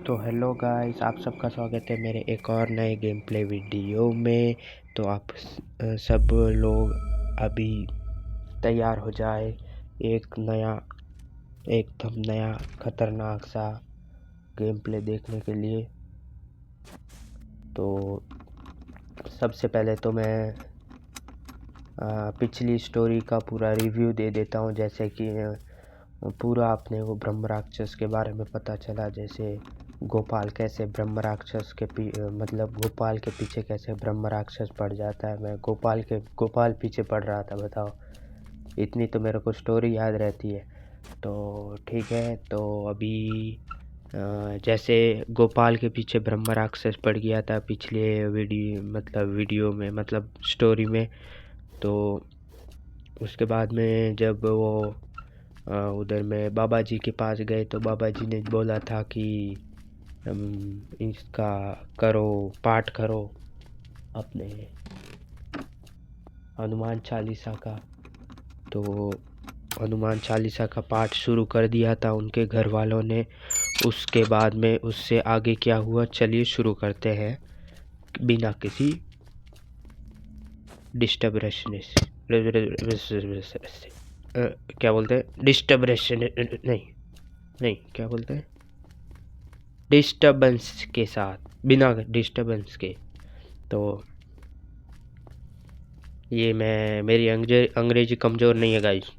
तो hello guys, आप सबका स्वागत है मेरे एक और नए गेम प्ले वीडियो में। तो आप सब लोग अभी तैयार हो जाए एकदम नया खतरनाक सा गेम प्ले देखने के लिए। तो सबसे पहले तो मैं पिछली स्टोरी का पूरा रिव्यू दे देता हूँ। जैसे कि पूरा अपने को ब्रह्म राक्षस के बारे में पता चला, जैसे गोपाल कैसे ब्रह्म राक्षस के मतलब गोपाल के पीछे कैसे ब्रह्म राक्षस पड़ जाता है। मैं गोपाल पीछे पड़ रहा था, बताओ। इतनी तो मेरे को स्टोरी याद रहती है। तो ठीक है, तो अभी जैसे गोपाल के पीछे ब्रह्म राक्षस पड़ गया था पिछले वीडियो में, मतलब स्टोरी में। तो उसके बाद में जब वो उधर में बाबा जी के पास गए तो बाबा जी ने बोला था कि इसका करो, पाठ करो अपने हनुमान चालीसा का। तो हनुमान चालीसा का पाठ शुरू कर दिया था उनके घर वालों ने। उसके बाद में उससे आगे क्या हुआ, चलिए शुरू करते हैं बिना किसी डिस्टर्बेंस क्या बोलते हैं, डिस्टर्बेंस नहीं नहीं, क्या बोलते हैं, डिस्टर्बेंस के साथ, बिना डिस्टर्बेंस के। तो ये मेरी अंग्रेजी कमज़ोर नहीं है गाइस,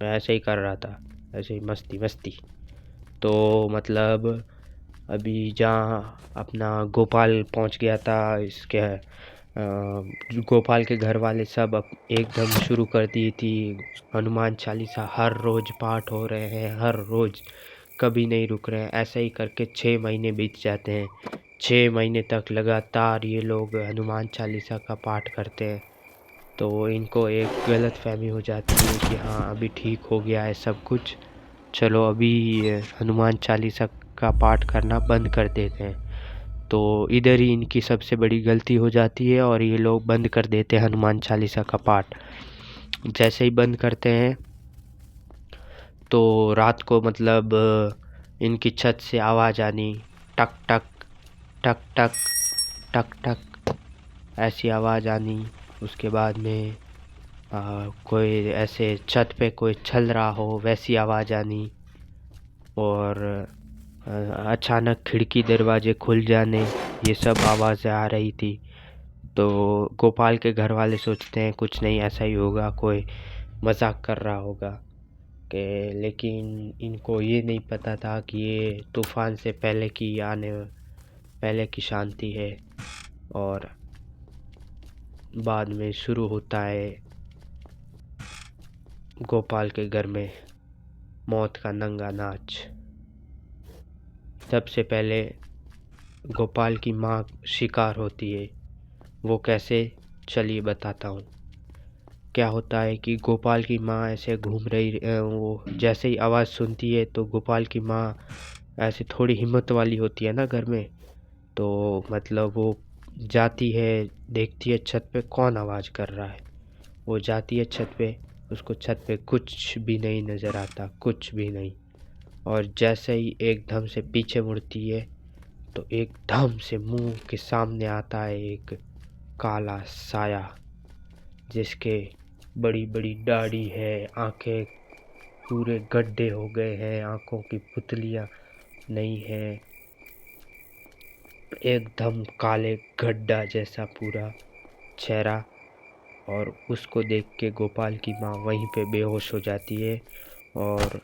मैं ऐसे ही कर रहा था, ऐसे ही मस्ती मस्ती। तो मतलब अभी जहाँ अपना गोपाल पहुँच गया था, इसके गोपाल के घर वाले सब एकदम शुरू कर दी थी हनुमान चालीसा। हर रोज़ पाठ हो रहे हैं, हर रोज़, कभी नहीं रुक रहे हैं। ऐसे ही करके 6 महीने बीत जाते हैं। 6 महीने तक लगातार ये लोग हनुमान चालीसा का पाठ करते हैं। तो इनको एक गलत फहमी हो जाती है कि हाँ अभी ठीक हो गया है सब कुछ, चलो अभी हनुमान चालीसा का पाठ करना बंद कर देते हैं। तो इधर ही इनकी सबसे बड़ी गलती हो जाती है और ये लोग बंद कर देते हैं हनुमान चालीसा का पाठ। जैसे ही बंद करते हैं तो रात को मतलब इनकी छत से आवाज़ आनी, टक टक टक टक टक टक, ऐसी आवाज़ आनी। उसके बाद में कोई ऐसे छत पे कोई चल रहा हो वैसी आवाज़ आनी। और अचानक खिड़की दरवाजे खुल जाने, ये सब आवाज़ें आ रही थी। तो गोपाल के घर वाले सोचते हैं कुछ नहीं, ऐसा ही होगा, कोई मजाक कर रहा होगा कि, लेकिन इनको ये नहीं पता था कि ये तूफान से पहले की शांति है। और बाद में शुरू होता है गोपाल के घर में मौत का नंगा नाच। सबसे पहले गोपाल की माँ शिकार होती है। वो कैसे, चलिए बताता हूँ। क्या होता है कि गोपाल की माँ ऐसे घूम रही, वो जैसे ही आवाज़ सुनती है तो गोपाल की माँ ऐसे थोड़ी हिम्मत वाली होती है ना घर में, तो मतलब वो जाती है, देखती है छत पे कौन आवाज़ कर रहा है। वो जाती है छत पे, उसको छत पे कुछ भी नहीं नज़र आता, कुछ भी नहीं। और जैसे ही एकदम से पीछे मुड़ती है तो एकदम से मुंह के सामने आता है एक काला साया, जिसके बड़ी बड़ी दाढ़ी है, आंखें पूरे गड्ढे हो गए हैं, आंखों की पुतलियाँ नहीं है, एकदम काले गड्ढा जैसा पूरा चेहरा। और उसको देख के गोपाल की माँ वहीं पे बेहोश हो जाती है। और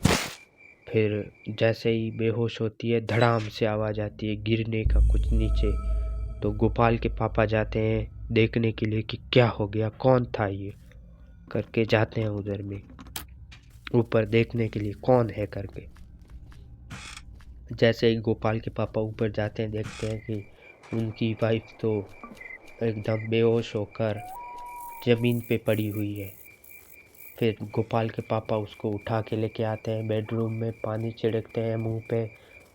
फिर जैसे ही बेहोश होती है, धड़ाम से आवाज़ आती है गिरने का कुछ नीचे। तो गोपाल के पापा जाते हैं देखने के लिए कि क्या हो गया, कौन था ये, करके जाते हैं उधर में ऊपर देखने के लिए कौन है करके। जैसे ही गोपाल के पापा ऊपर जाते हैं, देखते हैं कि उनकी वाइफ तो एकदम बेहोश होकर ज़मीन पे पड़ी हुई है। फिर गोपाल के पापा उसको उठा के लेके आते हैं बेडरूम में, पानी छिड़कते हैं मुंह पे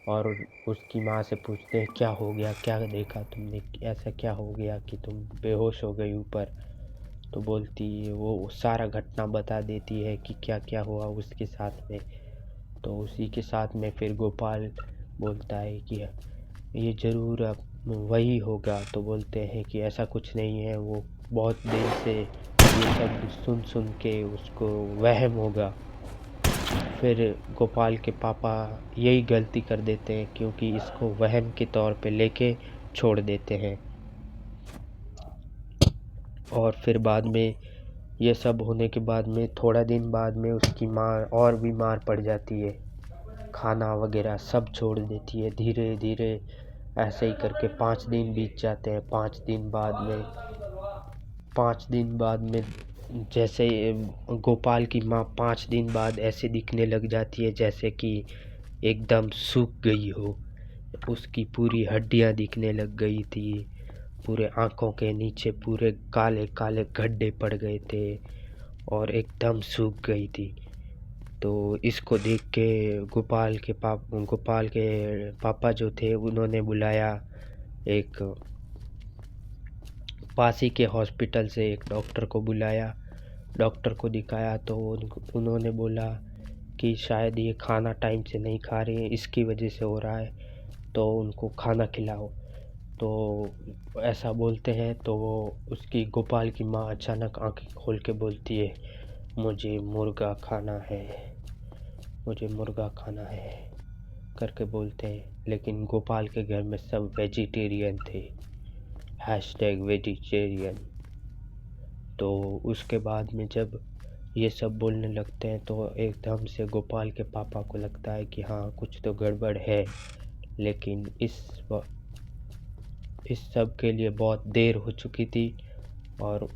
और उसकी माँ से पूछते हैं क्या हो गया, क्या देखा तुमने, ऐसा क्या हो गया कि तुम बेहोश हो गई ऊपर। तो बोलती है, वो सारा घटना बता देती है कि क्या क्या हुआ उसके साथ में। तो उसी के साथ में फिर गोपाल बोलता है कि ये ज़रूर अब वही होगा। तो बोलते हैं कि ऐसा कुछ नहीं है, वो बहुत दिन से ये सब सुन सुन के उसको वहम होगा। फिर गोपाल के पापा यही गलती कर देते हैं, क्योंकि इसको वहम के तौर पे लेके छोड़ देते हैं। और फिर बाद में ये सब होने के बाद में थोड़ा दिन बाद में उसकी माँ और बीमार पड़ जाती है, खाना वगैरह सब छोड़ देती है। धीरे धीरे ऐसे ही करके 5 दिन बीत जाते हैं। 5 दिन बाद में जैसे गोपाल की माँ 5 दिन बाद ऐसे दिखने लग जाती है जैसे कि एकदम सूख गई हो। उसकी पूरी हड्डियाँ दिखने लग गई थी, पूरे आँखों के नीचे पूरे काले काले गड्ढे पड़ गए थे और एकदम सूख गई थी। तो इसको देख के गोपाल के पापा जो थे उन्होंने बुलाया, एक पास ही के हॉस्पिटल से एक डॉक्टर को बुलाया। डॉक्टर को दिखाया तो उन्होंने बोला कि शायद ये खाना टाइम से नहीं खा रही है, इसकी वजह से हो रहा है, तो उनको खाना खिलाओ। तो ऐसा बोलते हैं तो वो उसकी गोपाल की माँ अचानक आंखें खोल के बोलती है, मुझे मुर्गा खाना है, मुझे मुर्गा खाना है करके बोलते हैं। लेकिन गोपाल के घर में सब वेजिटेरियन थे, #वेजिटेरियन। तो उसके बाद में जब ये सब बोलने लगते हैं तो एकदम से गोपाल के पापा को लगता है कि हाँ कुछ तो गड़बड़ है। लेकिन इस सब के लिए बहुत देर हो चुकी थी और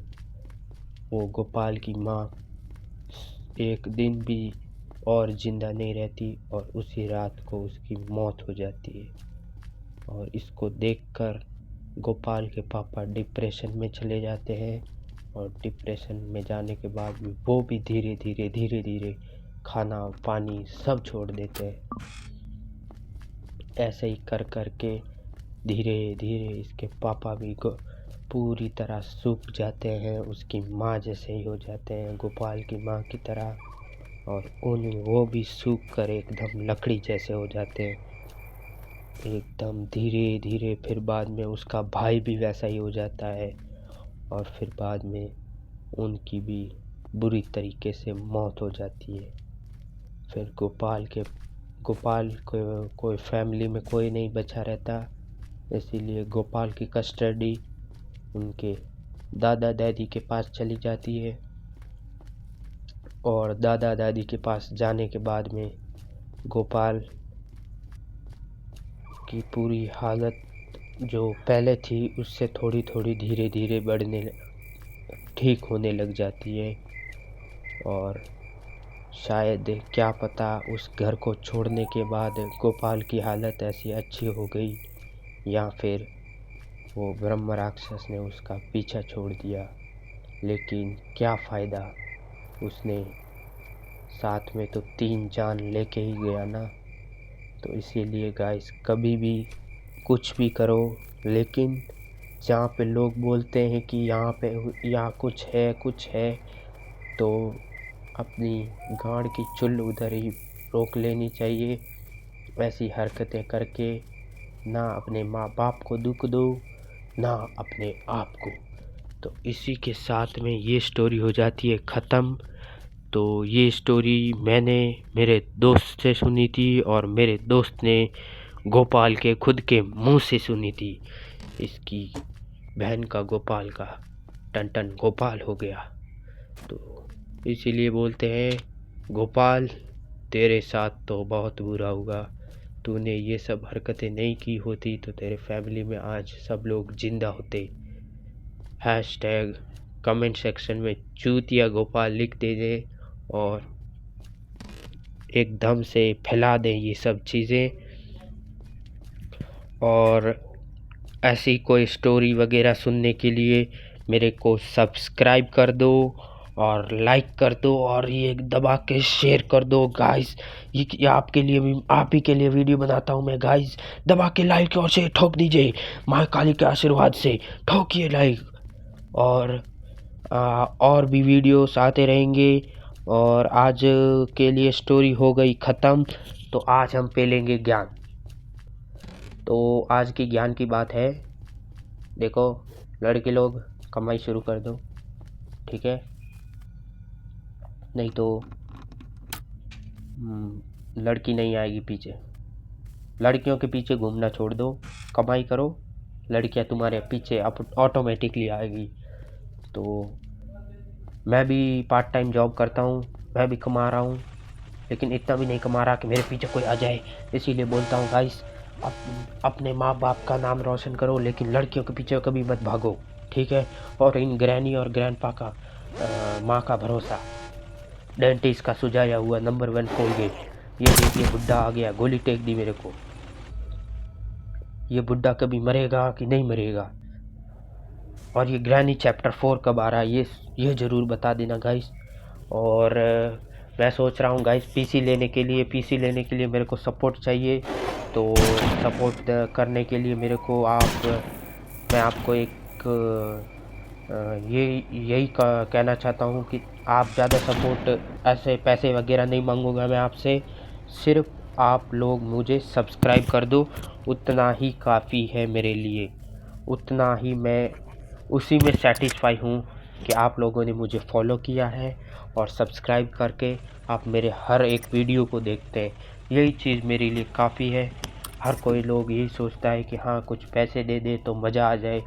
वो गोपाल की माँ एक दिन भी और ज़िंदा नहीं रहती और उसी रात को उसकी मौत हो जाती है। और इसको देखकर गोपाल के पापा डिप्रेशन में चले जाते हैं और डिप्रेशन में जाने के बाद भी वो भी धीरे धीरे खाना पानी सब छोड़ देते हैं। ऐसे ही कर कर के धीरे धीरे इसके पापा भी पूरी तरह सूख जाते हैं, उसकी माँ जैसे ही हो जाते हैं, गोपाल की माँ की तरह। और वो भी सूख कर एकदम लकड़ी जैसे हो जाते हैं एकदम धीरे धीरे। फिर बाद में उसका भाई भी वैसा ही हो जाता है और फिर बाद में उनकी भी बुरी तरीके से मौत हो जाती है। फिर गोपाल को कोई फैमिली में कोई नहीं बचा रहता, इसीलिए गोपाल की कस्टडी उनके दादा दादी के पास चली जाती है। और दादा दादी के पास जाने के बाद में गोपाल की पूरी हालत जो पहले थी उससे थोड़ी थोड़ी धीरे धीरे ठीक होने लग जाती है। और शायद क्या पता उस घर को छोड़ने के बाद गोपाल की हालत ऐसी अच्छी हो गई, या फिर वो ब्रह्म राक्षस ने उसका पीछा छोड़ दिया। लेकिन क्या फ़ायदा, उसने साथ में तो 3 जान लेके ही गया ना। तो इसीलिए गाइस कभी भी कुछ भी करो, लेकिन जहाँ पे लोग बोलते हैं कि यहाँ कुछ है, तो अपनी गांड की चुल उधर ही रोक लेनी चाहिए। ऐसी हरकतें करके ना अपने माँ बाप को दुख दो, ना अपने आप को। तो इसी के साथ में ये स्टोरी हो जाती है ख़त्म। तो ये स्टोरी मैंने मेरे दोस्त से सुनी थी और मेरे दोस्त ने गोपाल के खुद के मुंह से सुनी थी। इसकी बहन का गोपाल का टन टन गोपाल हो गया। तो इसीलिए बोलते हैं गोपाल तेरे साथ तो बहुत बुरा हुआ, तूने ये सब हरकतें नहीं की होती तो तेरे फैमिली में आज सब लोग जिंदा होते। कमेंट सेक्शन में चूतिया गोपाल लिख दीजिए और एकदम से फैला दें ये सब चीज़ें। और ऐसी कोई स्टोरी वगैरह सुनने के लिए मेरे को सब्सक्राइब कर दो और लाइक कर दो और ये दबा के शेयर कर दो गाइस। ये आपके लिए भी, आप ही के लिए वीडियो बनाता हूँ मैं गाइस। दबा के लाइक और शेयर ठोक दीजिए, माँ काली के आशीर्वाद से ठोकिए लाइक। और भी वीडियोस आते रहेंगे। और आज के लिए स्टोरी हो गई ख़त्म, तो आज हम पेलेंगे ज्ञान। तो आज की ज्ञान की बात है, देखो लड़के लोग कमाई शुरू कर दो, ठीक है, नहीं तो लड़की नहीं आएगी पीछे। लड़कियों के पीछे घूमना छोड़ दो, कमाई करो, लड़कियां तुम्हारे पीछे ऑटोमेटिकली आएगी। तो मैं भी पार्ट टाइम जॉब करता हूँ, मैं भी कमा रहा हूँ, लेकिन इतना भी नहीं कमा रहा कि मेरे पीछे कोई आ जाए। इसीलिए बोलता हूँ गाइस, अपने माँ बाप का नाम रोशन करो, लेकिन लड़कियों के पीछे कभी मत भागो, ठीक है। और इन ग्रैनी और ग्रैंडपा का माँ का भरोसा, डेंटिस्ट का सुझाया हुआ नंबर 1 कोलगेट। ये देखिए बुड्ढा आ गया, गोली टेक दी मेरे को। ये बुड्ढा कभी मरेगा कि नहीं मरेगा? और ये ग्रैनी चैप्टर 4 कब आ रहा है, ये ज़रूर बता देना गाइस। और मैं सोच रहा हूँ गाइस पीसी लेने के लिए मेरे को सपोर्ट चाहिए। तो सपोर्ट करने के लिए मैं आपको एक यही कहना चाहता हूँ कि आप ज़्यादा सपोर्ट, ऐसे पैसे वगैरह नहीं मांगूंगा मैं आपसे, सिर्फ आप लोग मुझे सब्सक्राइब कर दो, उतना ही काफ़ी है मेरे लिए। उतना ही मैं उसी में सेटिस्फाई हूँ कि आप लोगों ने मुझे फॉलो किया है और सब्सक्राइब करके आप मेरे हर एक वीडियो को देखते हैं। यही चीज़ मेरे लिए काफ़ी है। हर कोई लोग यही सोचता है कि हाँ कुछ पैसे दे दे तो मज़ा आ जाए,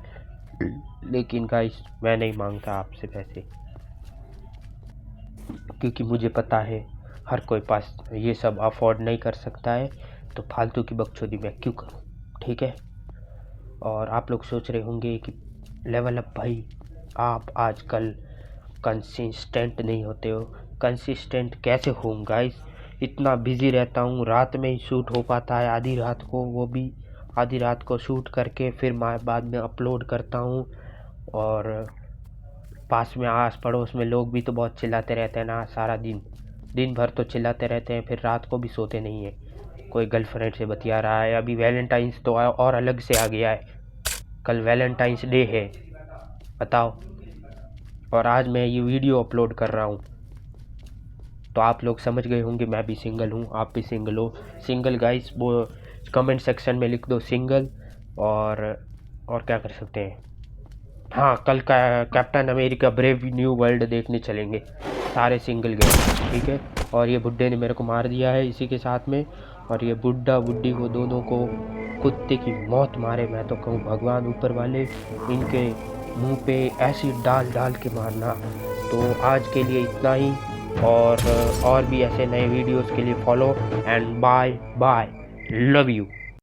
लेकिन गाइस मैं नहीं मांगता आपसे पैसे, क्योंकि मुझे पता है हर कोई पास ये सब अफोर्ड नहीं कर सकता है। तो फालतू की बकचोदी मैं क्यों करूं, ठीक है। और आप लोग सोच रहे होंगे कि लेवल अप भाई आप आजकल कंसिस्टेंट नहीं होते हो। कंसिस्टेंट कैसे होऊं गाइस, इतना बिज़ी रहता हूँ, रात में ही शूट हो पाता है आधी रात को, वो भी आधी रात को शूट करके फिर मैं बाद में अपलोड करता हूँ। और पास में आस पड़ोस में लोग भी तो बहुत चिल्लाते रहते हैं ना, सारा दिन भर तो चिल्लाते रहते हैं, फिर रात को भी सोते नहीं है। कोई गर्लफ्रेंड से बतिया रहा है, अभी वैलेंटाइंस तो और अलग से आ गया है, कल वैलेंटाइंस डे है, बताओ। और आज मैं ये वीडियो अपलोड कर रहा हूँ, तो आप लोग समझ गए होंगे मैं भी सिंगल हूँ, आप भी सिंगल हो। सिंगल गाइस वो कमेंट सेक्शन में लिख दो सिंगल। और क्या कर सकते हैं, हाँ कल का captain America brave new world देखने चलेंगे, सारे सिंगल गए, ठीक है। और ये बुड्ढे ने मेरे को मार दिया है इसी के साथ में। और ये बुड्ढा बुड्ढी को दोनों को कुत्ते की मौत मारे, मैं तो कहूँ भगवान ऊपर वाले इनके मुंह पे एसिड डाल डाल के मारना। तो आज के लिए इतना ही, और भी ऐसे नए वीडियोस के लिए follow and bye bye, love you.